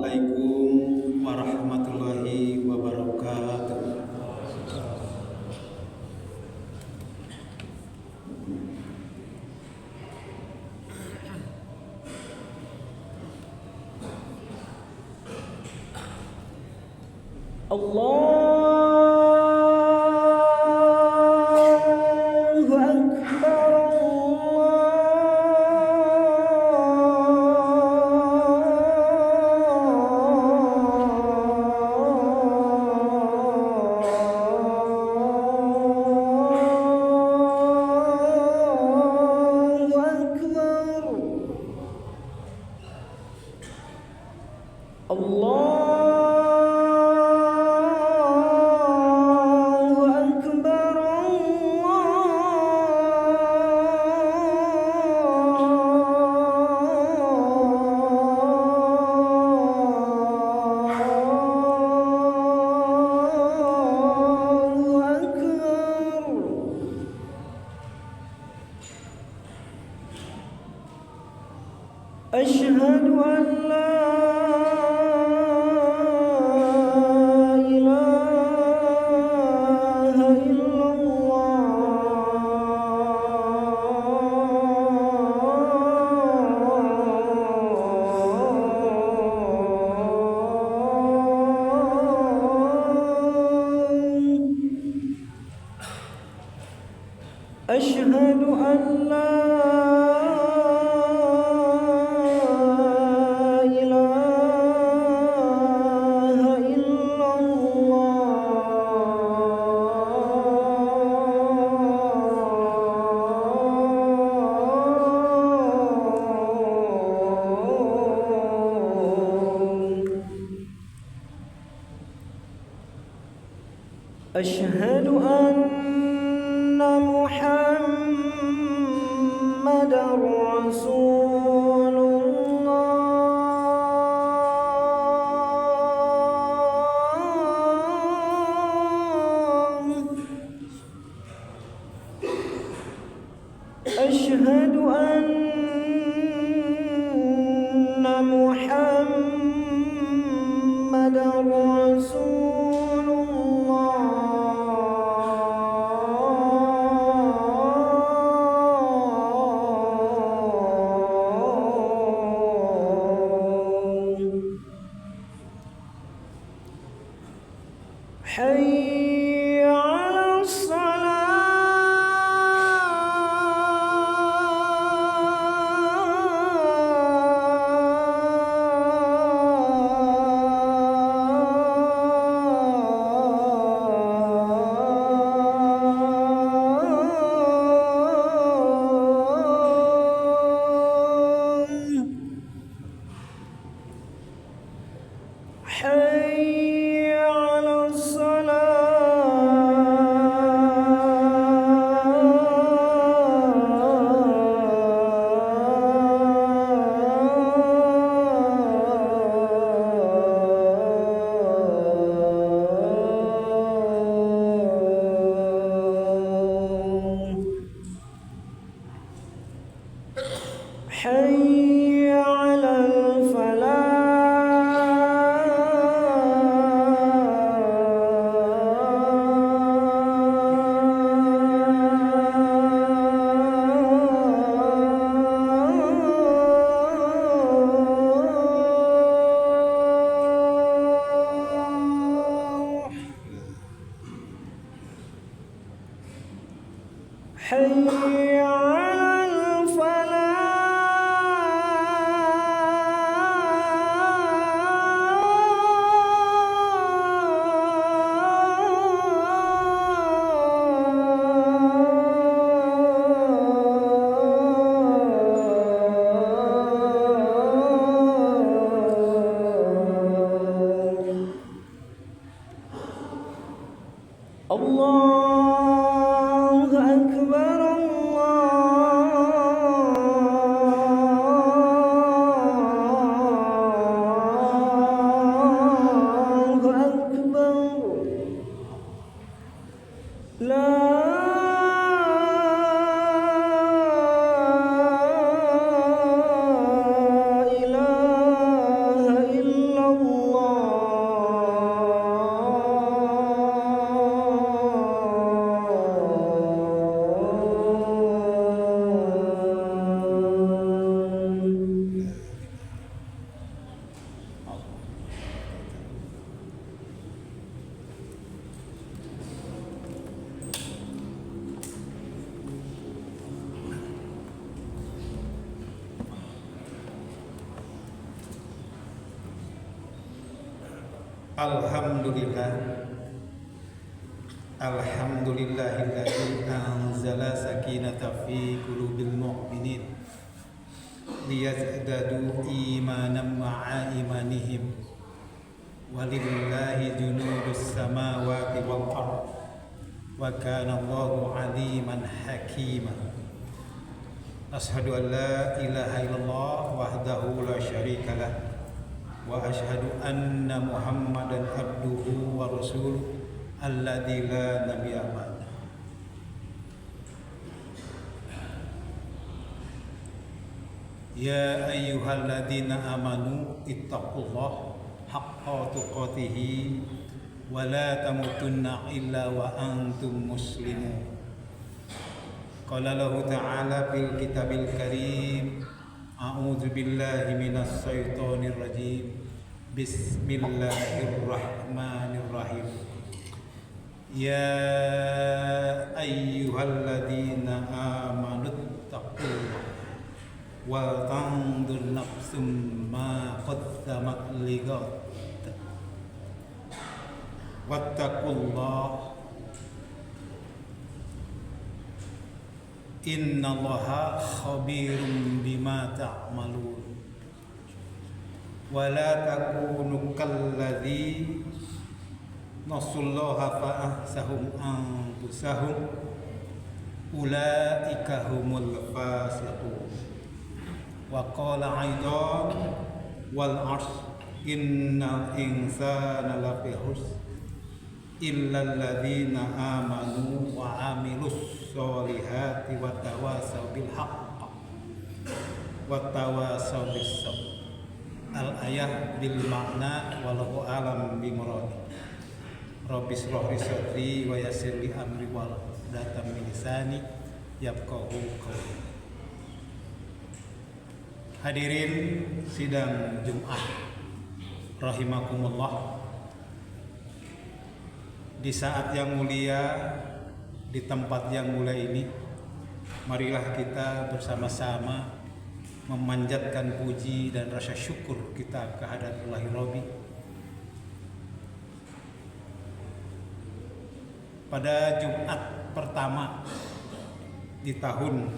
Assalamualaikum warahmatullahi wabarakatuh. Allahu Akbar. أشهد أن لا إله إلا الله. أشهد أن لا أشهد أن محمدًا رسول الله. أشهد أن محمدًا رسول الله. حي على حي على حي على حي على الله أكبر. الله أكبر. لا إله إلا Alhamdulillah, alhamdulillahilladzi anzala sakinata fi qulubil mu'minin liyazdadu imanan ma'a imanihim walillahi junudus samawati wal ardh wa kana Allahu aliman hakima. Ashhadu an la ilaha illallah wahdahu la syarikalah wa asyhadu anna Muhammadan abduhu wa rasuluh alladzi la nabiyya ba'dah. Ya ayyuhalladzina amanu ittaqullaha haqqa tuqatih wa la tamutunna illa wa antum muslimun. Qala lahu ta'ala fil kitabil karim, a'udzu billahi minas syaitonir rajim. Bismillahirrahmanirrahim. Ya ayyuhalladzina amanu taqullaha wa tanzur nafsum ma qaddamat lighad wattaqullaha innallaha khabirum bima ta'malun. Wa la takunu kalladzi nasullaha fa'ahsahum anfusahum ulaika humul fasiqun. Wa qala aidan wal 'ashr innal insana lafi khusr illal ladzina amanu wa 'amilus sholihati wa tawasaw bil haqq wa tawasaw bis sabr. Al-ayah bil makna walahu alam bi muradi. Rabbi shrah li sadri wa yassir li amri wal datam min lisani yafqahu qawli. Hadirin sidang Jumat rahimakumullah. Di saat yang mulia, di tempat yang mulia ini, marilah kita bersama-sama memanjatkan puji dan rasa syukur kita kehadirat Allahi Rabbi. Pada Jumat pertama di tahun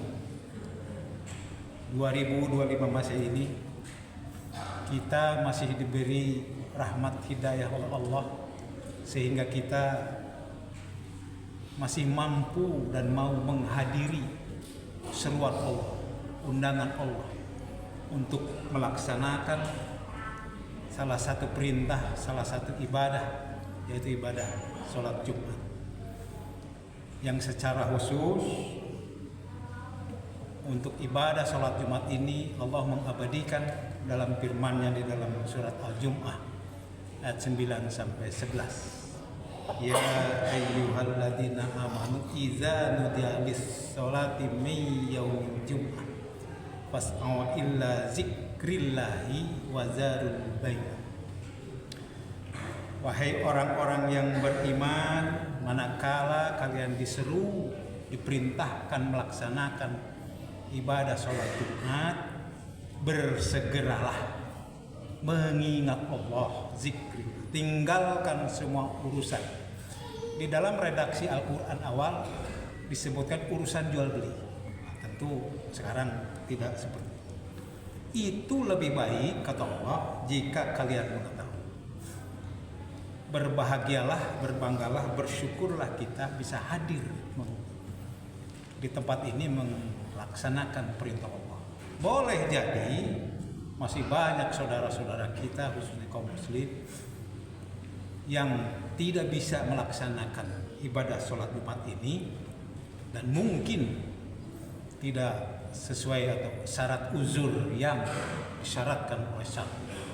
2025 Masehi ini, kita masih diberi rahmat hidayah oleh Allah sehingga kita masih mampu dan mau menghadiri seruan Allah, undangan Allah untuk melaksanakan salah satu perintah, salah satu ibadah, yaitu ibadah sholat Jumat, yang secara khusus untuk ibadah sholat Jumat ini Allah mengabadikan dalam firman-Nya di dalam surat Al-Jum'ah ayat 9 sampai 11. Ya ayyuhalladzina amanu idza nudiya lis-sholati min yaumil jum'ah fas'au illa zikrillahi wa zarul bai'ah. Wahai orang-orang yang beriman, manakala kalian diseru, diperintahkan melaksanakan ibadah sholat Jumat, bersegeralah mengingat Allah, zikri, tinggalkan semua urusan. Di dalam redaksi Al-Quran awal disebutkan urusan jual beli. Tentu sekarang tidak seperti itu. Lebih baik kata Allah jika kalian mengetahui. Berbahagialah, berbanggalah, bersyukurlah kita bisa hadir di tempat ini melaksanakan perintah Allah. Boleh jadi masih banyak saudara-saudara kita, khususnya kaum muslim, yang tidak bisa melaksanakan ibadah sholat Jumat ini dan mungkin tidak sesuai atau syarat uzur yang disyaratkan oleh syariat.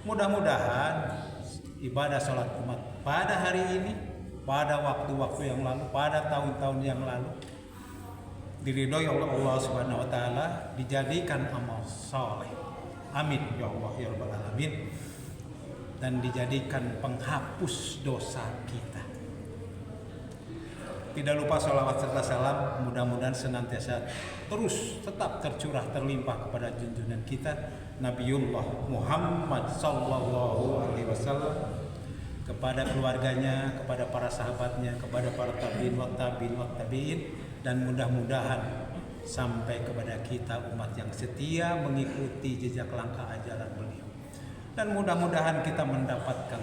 Mudah-mudahan ibadah sholat Jumat pada hari ini, pada waktu-waktu yang lalu, pada tahun-tahun yang lalu diridhoi oleh Allah Subhanahu wa taala, dijadikan amal saleh. Amin ya Allah ya rabbal alamin. Dan dijadikan penghapus dosa kita. Tidak lupa sholawat serta salam mudah-mudahan senantiasa terus tetap tercurah terlimpah kepada junjungan kita Nabiullah Muhammad sallallahu alaihi wasallam, kepada keluarganya, kepada para sahabatnya, kepada para tabiin wa tabiin, dan mudah-mudahan sampai kepada kita umat yang setia mengikuti jejak langkah ajaran beliau. Dan mudah-mudahan kita mendapatkan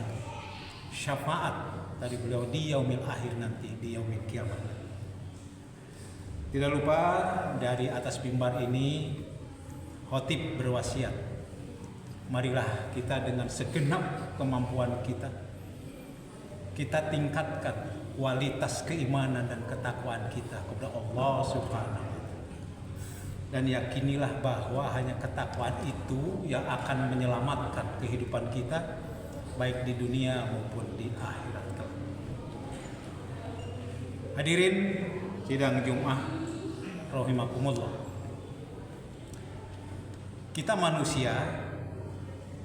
syafaat dari beliau di yaumil akhir nanti, di yaumil kiamat. Tidak lupa dari atas mimbar ini khotib berwasiat, marilah kita dengan segenap kemampuan kita tingkatkan kualitas keimanan dan ketakwaan kita kepada Allah Subhanahu wa Ta'ala. Dan yakinilah bahwa hanya ketakwaan itu yang akan menyelamatkan kehidupan kita baik di dunia maupun di akhirat kelak. Hadirin sidang Jumat rahimakumullah. Kita manusia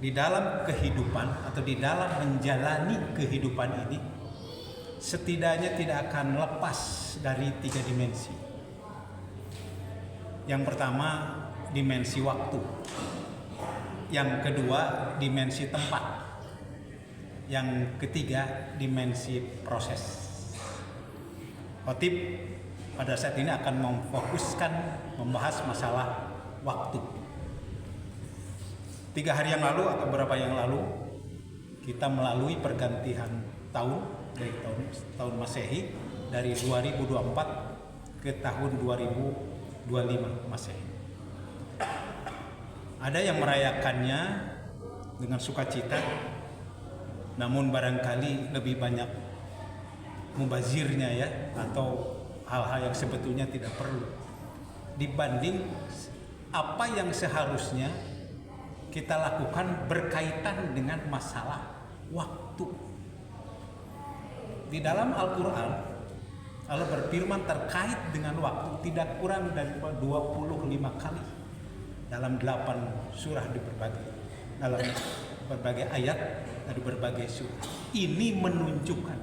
di dalam kehidupan atau di dalam menjalani kehidupan ini setidaknya tidak akan lepas dari 3 dimensi. Yang pertama, dimensi waktu. Yang kedua, dimensi tempat. Yang ketiga, dimensi proses. Khotib pada saat ini akan memfokuskan membahas masalah waktu. 3 hari yang lalu atau berapa yang lalu kita melalui pergantian tahun dari tahun Masehi dari 2024 ke tahun 2025 Masehi. Ada yang merayakannya dengan sukacita, namun barangkali lebih banyak mubazirnya ya, atau hal-hal yang sebetulnya tidak perlu dibanding apa yang seharusnya kita lakukan berkaitan dengan masalah waktu. Di dalam Al-Quran Allah berfirman terkait dengan waktu tidak kurang dari 25 kali dalam 8 surah dalam berbagai ayat dari berbagai surah. Ini menunjukkan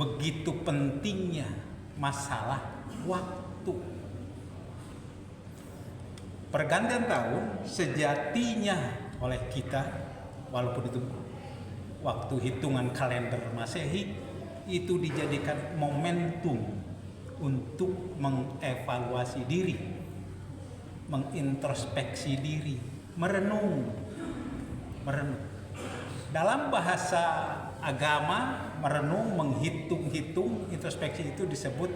begitu pentingnya masalah waktu. Pergantian tahun sejatinya oleh kita, walaupun itu waktu hitungan kalender Masehi, itu dijadikan momentum untuk mengevaluasi diri, mengintrospeksi diri, merenung. Dalam bahasa agama, merenung, menghitung-hitung, introspeksi itu disebut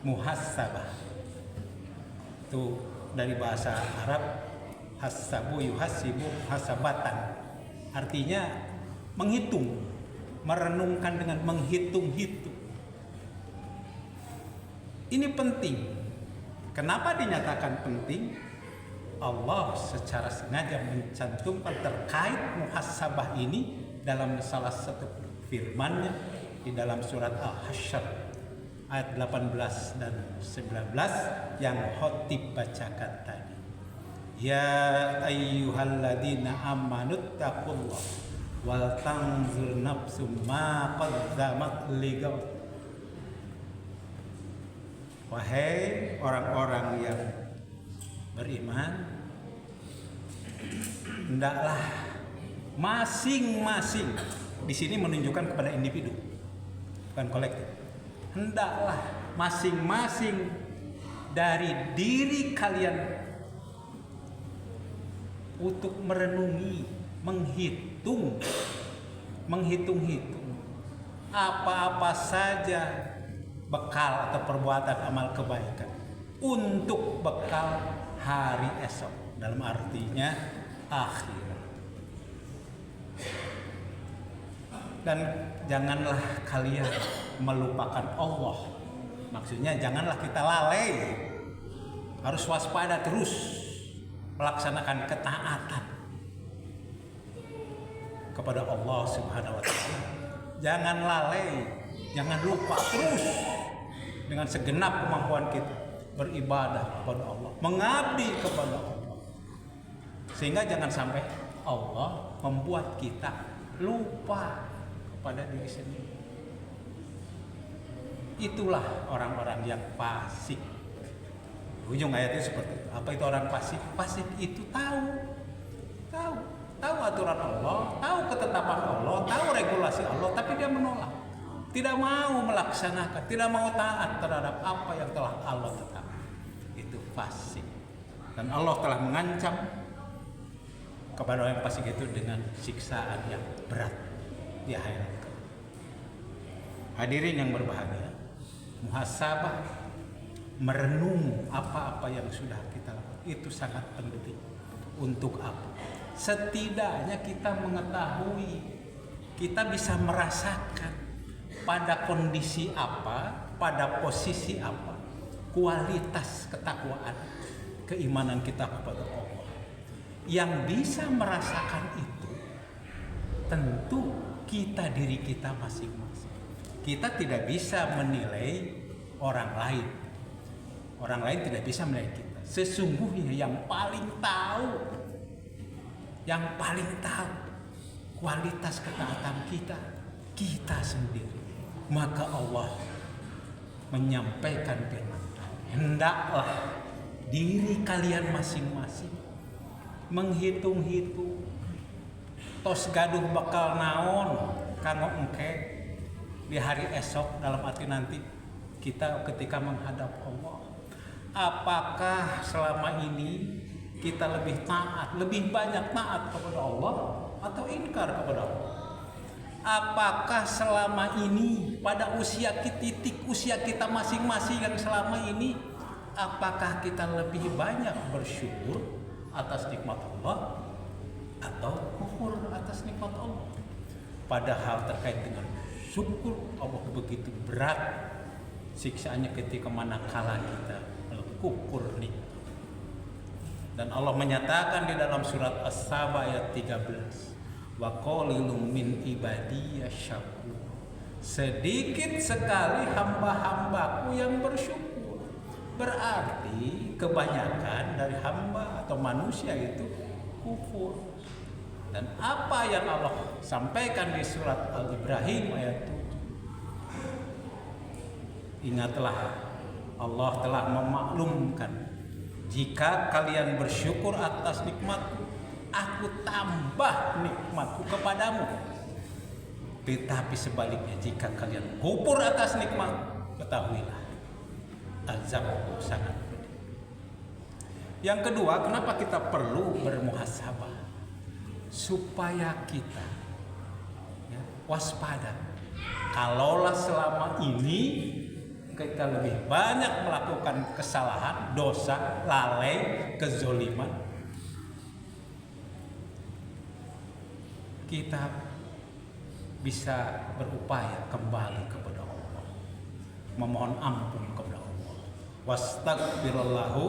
muhasabah. Itu dari bahasa Arab hasabu yuhasibu hasabatan, artinya menghitung, merenungkan dengan menghitung-hitung. Ini penting. Kenapa dinyatakan penting? Allah secara sengaja mencantumkan terkait muhasabah ini dalam salah satu firman-Nya di dalam surat Al-Hasyr ayat 18 dan 19 yang khotib bacakan tadi. Ya ayyuhalladzina amanut taqullah wal tanzur nafsum ma qaddamat ligaud. Wahai orang-orang yang beriman, hendaklah masing-masing, di sini menunjukkan kepada individu, bukan kolektif. Hendaklah masing-masing dari diri kalian untuk merenungi, menghitung apa-apa saja bekal atau perbuatan amal kebaikan untuk bekal hari esok, dalam artinya akhirat. Dan janganlah kalian melupakan Allah. Maksudnya janganlah kita lalai, harus waspada terus melaksanakan ketaatan kepada Allah Subhanahu wa Ta'ala. Jangan lalai, jangan lupa terus dengan segenap kemampuan kita beribadah kepada Allah, mengabdi kepada Allah, sehingga jangan sampai Allah membuat kita lupa pada diri sendiri. Itulah orang-orang yang fasik. Ujung ayatnya seperti itu. Apa itu orang fasik? Fasik itu tahu aturan Allah, tahu ketetapan Allah, tahu regulasi Allah, tapi dia menolak. Tidak mau melaksanakan, tidak mau taat terhadap apa yang telah Allah tetapkan. Itu fasik. Dan Allah telah mengancam kepada orang yang fasik itu dengan siksaan yang berat di akhirat. Hadirin yang berbahagia, muhasabah, merenung apa-apa yang sudah kita lakukan itu sangat penting. Untuk apa? Setidaknya kita mengetahui, kita bisa merasakan pada kondisi apa, pada posisi apa, kualitas ketakwaan, keimanan kita kepada Allah. Yang bisa merasakan itu tentu kita, diri kita masing-masing. Kita tidak bisa menilai orang lain. Orang lain tidak bisa menilai kita. Sesungguhnya yang paling tahu kualitas ketaatan kita sendiri. Maka Allah menyampaikan firman, hendaklah diri kalian masing-masing menghitung-hitung tos gaduh bakal naon kanggo engke di hari esok, dalam arti nanti kita ketika menghadap Allah. Apakah selama ini kita lebih taat, lebih banyak taat kepada Allah atau ingkar kepada Allah? Apakah selama ini pada titik usia kita masing-masing yang selama ini, apakah kita lebih banyak bersyukur atas nikmat Allah atau kufur atas nikmat Allah? Padahal terkait dengan syukur, Allah begitu berat siksaannya ketika manakala kita kufur nikmat. Dan Allah menyatakan di dalam surat As-Saba ayat 13, wa qalilum min ibadiyya syakur. Sedikit sekali hamba-hambaku yang bersyukur. Berarti kebanyakan dari hamba atau manusia itu kufur. Dan apa yang Allah sampaikan di surat Al-Ibrahim ayat 7, ingatlah Allah telah memaklumkan, jika kalian bersyukur atas nikmatku, aku tambah nikmatku kepadamu. Tetapi sebaliknya, jika kalian kufur atas nikmat, ketahuilah azabku sangat pedih. Yang kedua, kenapa kita perlu bermuhasabah? Supaya kita waspada. Kalaulah selama ini kita lebih banyak melakukan kesalahan, dosa, lalai, kezoliman, kita bisa berupaya kembali kepada Allah, memohon ampun kepada Allah. Wastaghfirullahu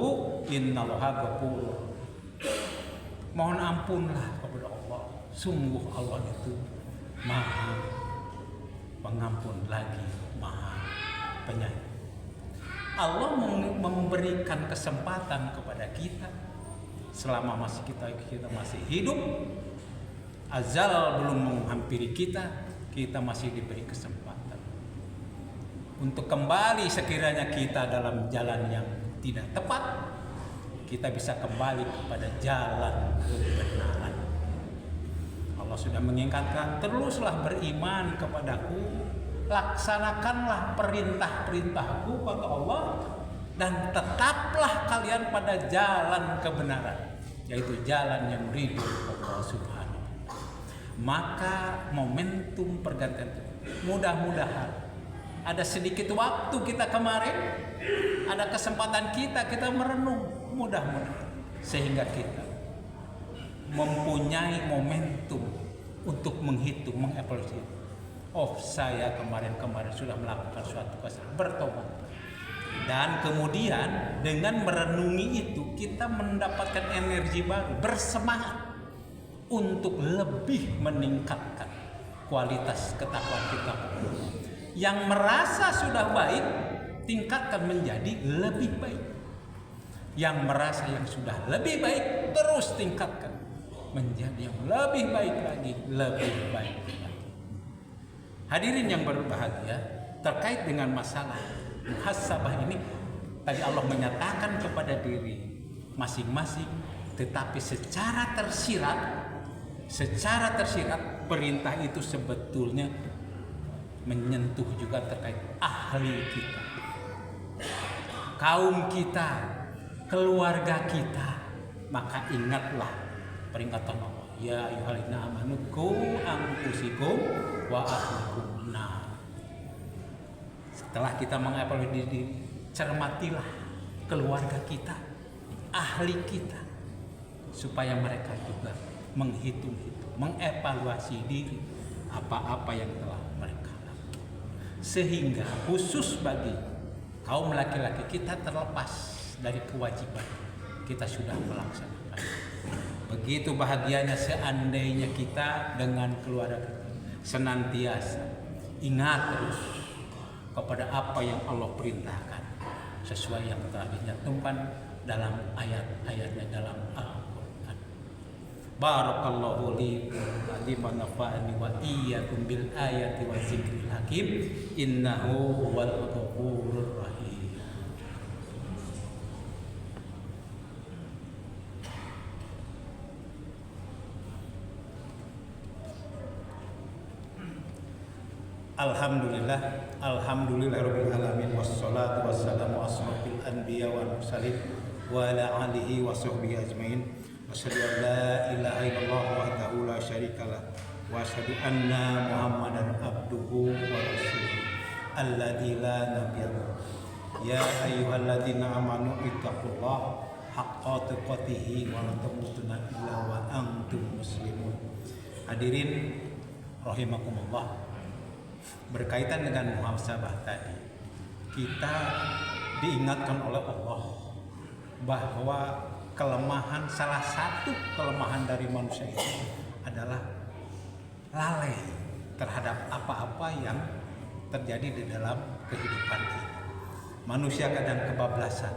innallaha ghafurur. Mohon ampunlah kepada Allah. Sungguh Allah itu Maha Pengampun lagi Maha Penyayang. Allah memberikan kesempatan kepada kita selama kita masih hidup. Azal belum menghampiri kita masih diberi kesempatan untuk kembali. Sekiranya kita dalam jalan yang tidak tepat, kita bisa kembali kepada jalan kebenaran. Allah sudah mengingatkan, teruslah beriman kepadaku, laksanakanlah perintah-perintahku kata Allah, dan tetaplah kalian pada jalan kebenaran, yaitu jalan yang ridho Allah Subhanahu. Maka momentum pergantian, mudah-mudahan ada sedikit waktu kita kemarin, ada kesempatan kita merenung, mudah-mudahan sehingga kita mempunyai momentum untuk menghitung, mengevaluasi. Oh, saya kemarin sudah melakukan suatu kesalahan, bertobat. Dan kemudian dengan merenungi itu kita mendapatkan energi baru, bersemangat untuk lebih meningkatkan kualitas ketakwaan kita. Yang merasa sudah baik, tingkatkan menjadi lebih baik. Yang merasa yang sudah lebih baik, terus tingkatkan menjadi yang lebih baik lagi, lebih baik lagi. Hadirin yang berbahagia, terkait dengan masalah muhasabah ini, tadi Allah menyatakan kepada diri masing-masing, tetapi secara tersirat perintah itu sebetulnya menyentuh juga terkait ahli kita, kaum kita, keluarga kita. Maka ingatlah peringatan Allah, ya ayyuhalladzina amanu qu anfusakum wa ahlikum nar. Setelah kita mengevaluasi diri, cermatilah keluarga kita, ahli kita, supaya mereka juga menghitung-hitung, mengevaluasi diri apa-apa yang telah mereka lakukan. Sehingga khusus bagi kaum laki-laki, kita terlepas dari kewajiban, kita sudah melaksanakan. Begitu bahagianya seandainya kita dengan keluarga kita senantiasa ingat terus kepada apa yang Allah perintahkan sesuai yang telah dinyatakan dalam ayat-ayatnya dalam Al-Quran. Barakallahu li wa nafa'ani wa iyyakum bil ayati wa zikril hakim innahu huwal ghafurur rahim. Alhamdulillahirabbil alamin wassalatu wassalamu asrofil anbiya wal mursalin wa ala alihi wa sahbihi ajmain. Asyhadu an la ilaha illallah wahdahu la syarikalah wa asyhadu anna Muhammadan abduhu wa rasuluh alladzi la nabiyya. Ya ayyuhalladzina amanu ittaqullaha haqqa tuqatih wa la tamutunna illa wa antum muslimun. Hadirin rahimakumullah, berkaitan dengan muhasabah tadi, kita diingatkan oleh Allah bahwa salah satu kelemahan dari manusia itu adalah lalai terhadap apa-apa yang terjadi di dalam kehidupan ini. Manusia kadang kebablasan.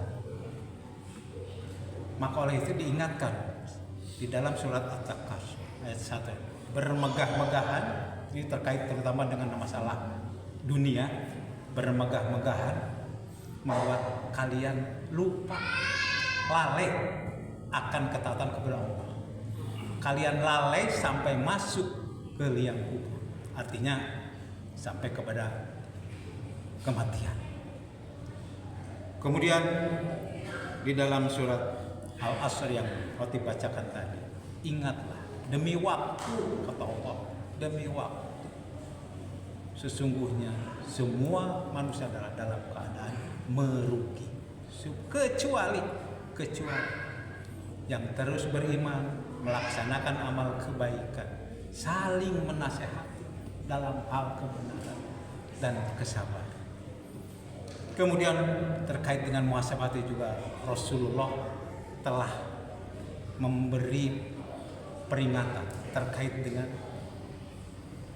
Maka oleh itu diingatkan di dalam surat At-Takasur ayat 1, bermegah-megahan. Ini terkait terutama dengan masalah dunia. Bermegah-megahan membuat kalian lupa, lalai akan ketaatan kepada Allah. Kalian lalai sampai masuk ke liang kubur, artinya sampai kepada kematian. Kemudian di dalam surat Al-Asr yang Roti bacakan tadi, ingatlah demi waktu, kata Allah, demi waktu sesungguhnya semua manusia adalah dalam keadaan merugi, kecuali yang terus beriman, melaksanakan amal kebaikan, saling menasehati dalam hal kebenaran dan kesabaran. Kemudian terkait dengan muhasabah juga, Rasulullah telah memberi peringatan terkait dengan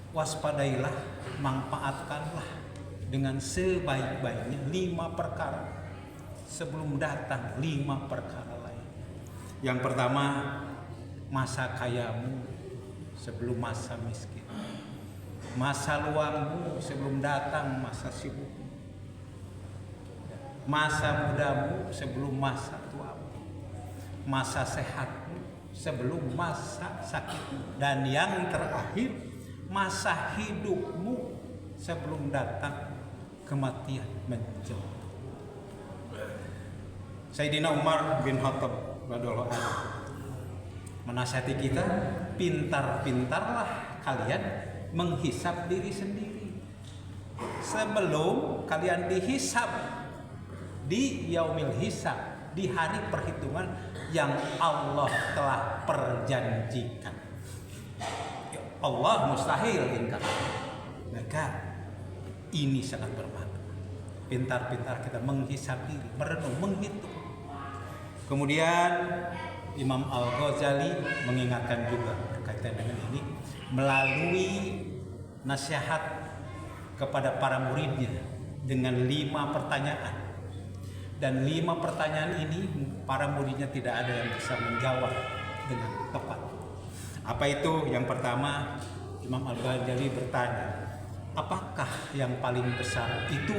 waspadailah, manfaatkanlah dengan sebaik-baiknya 5 perkara sebelum datang 5 perkara lain. Yang pertama, masa kayamu sebelum masa miskin, masa luangmu sebelum datang masa sibuk, masa mudamu sebelum masa tuamu, masa sehatmu sebelum masa sakitmu, dan yang terakhir, masa hidupmu sebelum datang kematian menjemput. Sayyidina Umar bin Khattab radhiyallahu anhu menasihati kita, pintar-pintarlah kalian menghisap diri sendiri sebelum kalian dihisap di yaumil hisab, di hari perhitungan yang Allah telah perjanjikan. Allah mustahil ingkar. Maka ini sangat bermakna. Pintar-pintar kita menghisap diri, merenung, menghitung. Kemudian Imam Al-Ghazali mengingatkan juga berkaitan dengan ini melalui nasihat kepada para muridnya dengan 5 pertanyaan. Dan 5 pertanyaan ini para muridnya tidak ada yang bisa menjawab dengan tepat. Apa itu? Yang pertama, Imam Al-Ghazali bertanya, apakah yang paling besar itu?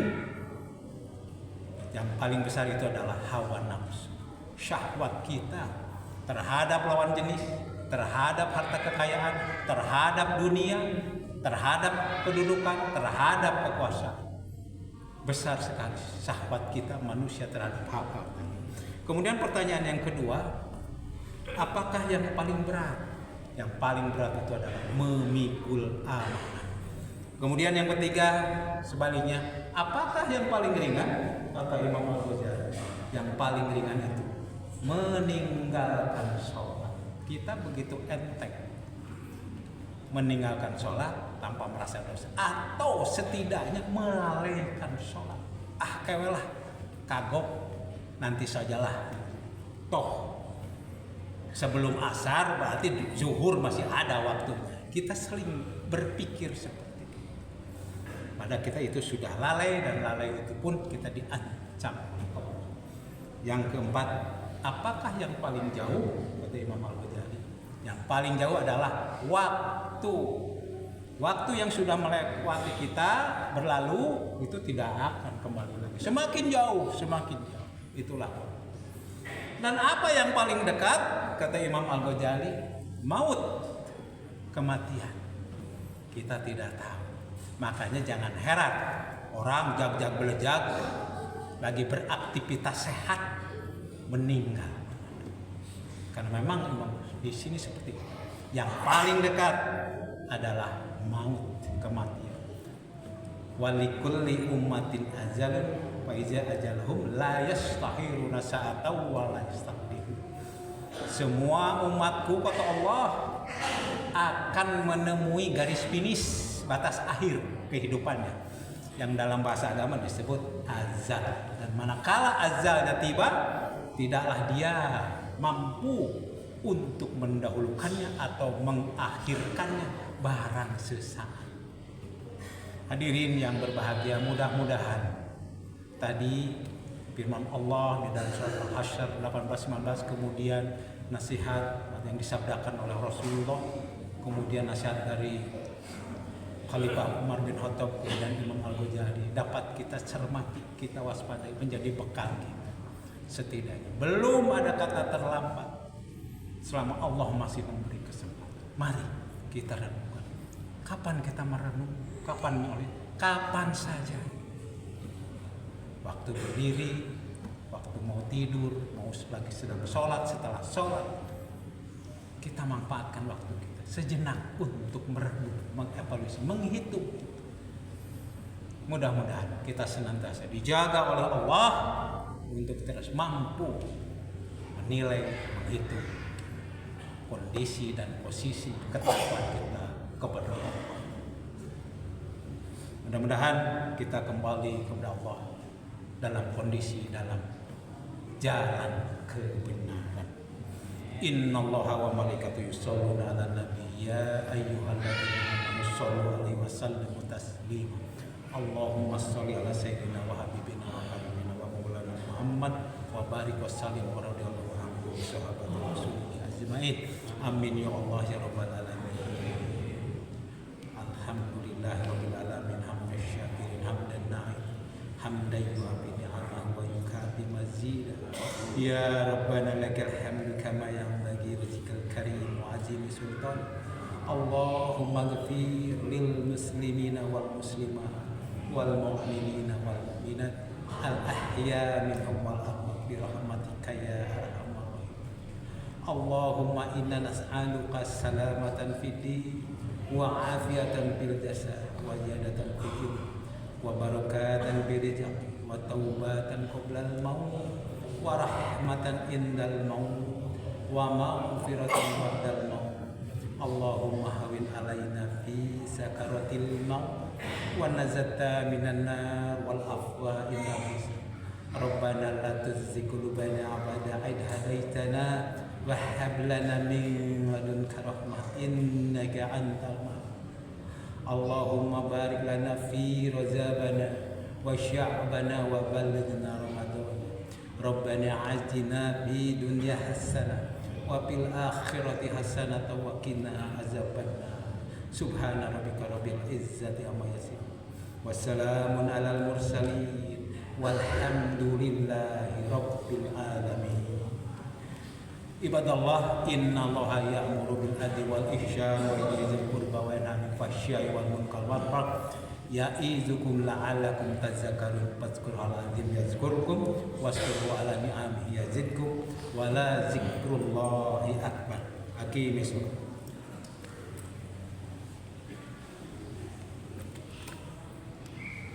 Yang paling besar itu adalah hawa nafsu, syahwat kita terhadap lawan jenis, terhadap harta kekayaan, terhadap dunia, terhadap kedudukan, terhadap kekuasaan. Besar sekali syahwat kita manusia terhadap hal-hal. Kemudian pertanyaan yang kedua, apakah yang paling berat? Yang paling berat itu adalah memikul amanah. Kemudian yang ketiga, sebaliknya, apakah yang paling ringan? Kata Imam Al-Ghazali, yang paling ringan itu meninggalkan sholat. Kita begitu enteng meninggalkan sholat tanpa merasa dosa, atau setidaknya melalaikan sholat. Kewelah, kagok, nanti sajalah. Toh sebelum asar berarti zuhur masih ada waktunya. Kita sering berpikir seperti itu. Pada kita itu sudah lalai, dan lalai itu pun kita diancam. Yang keempat, apakah yang paling jauh? Kata Imam Al-Ghazali, yang paling jauh adalah waktu. Waktu yang sudah melewati kita berlalu itu tidak akan kembali lagi. Semakin jauh, semakin jauh. Itulah. Dan apa yang paling dekat? Kata Imam Al-Ghazali, maut, kematian. Kita tidak tahu. Makanya jangan heran orang jag-jag belejag lagi beraktivitas sehat meninggal. Karena memang di sini seperti itu. Yang paling dekat adalah maut, kematian. Walikulli ummatin ajalun wa iza ajalhum la yastahiruna sa'atan wa la yastaqdimun. Semua umatku, kata Allah, akan menemui garis finish, batas akhir kehidupannya, yang dalam bahasa agama disebut azal. Dan manakala azalnya tiba, tidaklah dia mampu untuk mendahulukannya atau mengakhirkannya barang sesaat. Hadirin yang berbahagia, mudah-mudahan tadi firman Allah di dalam surat Al-Hasyr 18-19, kemudian nasihat yang disabdakan oleh Rasulullah, kemudian nasihat dari Khalifah Umar bin Khattab dan Imam Al-Ghazali dapat kita cermati, kita waspadai, menjadi bekal kita. Setidaknya belum ada kata terlambat selama Allah masih memberi kesempatan. Mari kita renungkan. Kapan kita merenung? Kapan mulai? Kapan saja. Waktu berdiri, waktu mau tidur, mau lagi sedang sholat, setelah sholat, kita manfaatkan waktu kita sejenak untuk merenung, mengevaluasi, menghitung. Mudah-mudahan kita senantiasa dijaga oleh Allah untuk terus mampu menilai, menghitung kondisi dan posisi ketakwaan kita kepada Allah. Mudah-mudahan kita kembali kepada Allah dalam kondisi, dalam jalan kebenaran. Innallaha wa malaikatahu yusholluna 'alan nabi ya ayyuhalladzina amanu shollu 'alaihi wa sallimu taslima. Allahumma sholli 'ala sayyidina wa habibina wa habibina wa maulana Muhammad wa barik wa sallim wa radhiyallahu anhu wa sahabati rasulillah ajmain. Amin ya Allah ya rabbal alamin. Alhamdulillahirabbil alamin hamdan syakirin hamdan na'im hamdan yu'abi ni'amahu wa yukafi mazida. Ya Rabbana lakal hamdu kama yanbaghi wajhikal karim wa azimi sultan. Allahumma ghfir lil muslimina wal muslimat wal mu'minina wal mu'minat al ahya minhum wal amwat bi rahmatika ya arhamar rahimin. Allahumma inna nas'aluka salamatan fid din wa afiyatan fil jasad wa ziyadatan fil ilm wa barakatan fil rizq wa taubatan qabla al maut wa rahmatan indal maut wa maghfiratan ba'dal maut. Allahumma hawin alaina fi sakaratil maut wa nazata minan nar wal afwa inna hisab. Rabbana la tuzigh qulubana ba'da idh hadaitana wa hab lana min ladunka rahmah innaka antal wahhab. Allahumma barik lana fi razabana wa sya'bana wa ballighna Ramadan. Rabbana atina fi dunya hasanah wa fil akhirati hasanah wa qina azabannar. Subhana rabbika rabbil izzati amma yasifun. Wassalamun alal mursalin. Walhamdulillahi rabbil alamin. Ibadallah, innallaha ya'muru bil adli wal ihsani wa ita'i dzil qurba wa yanha 'anil fahsya'i wal munkari wal baghi ya'izukum la'allakum tadhakkarun. Fadhkurul azim yazkurkum washkuru ala ni'amihi yazidkum wa la dzikrullahi akbar. Aqimis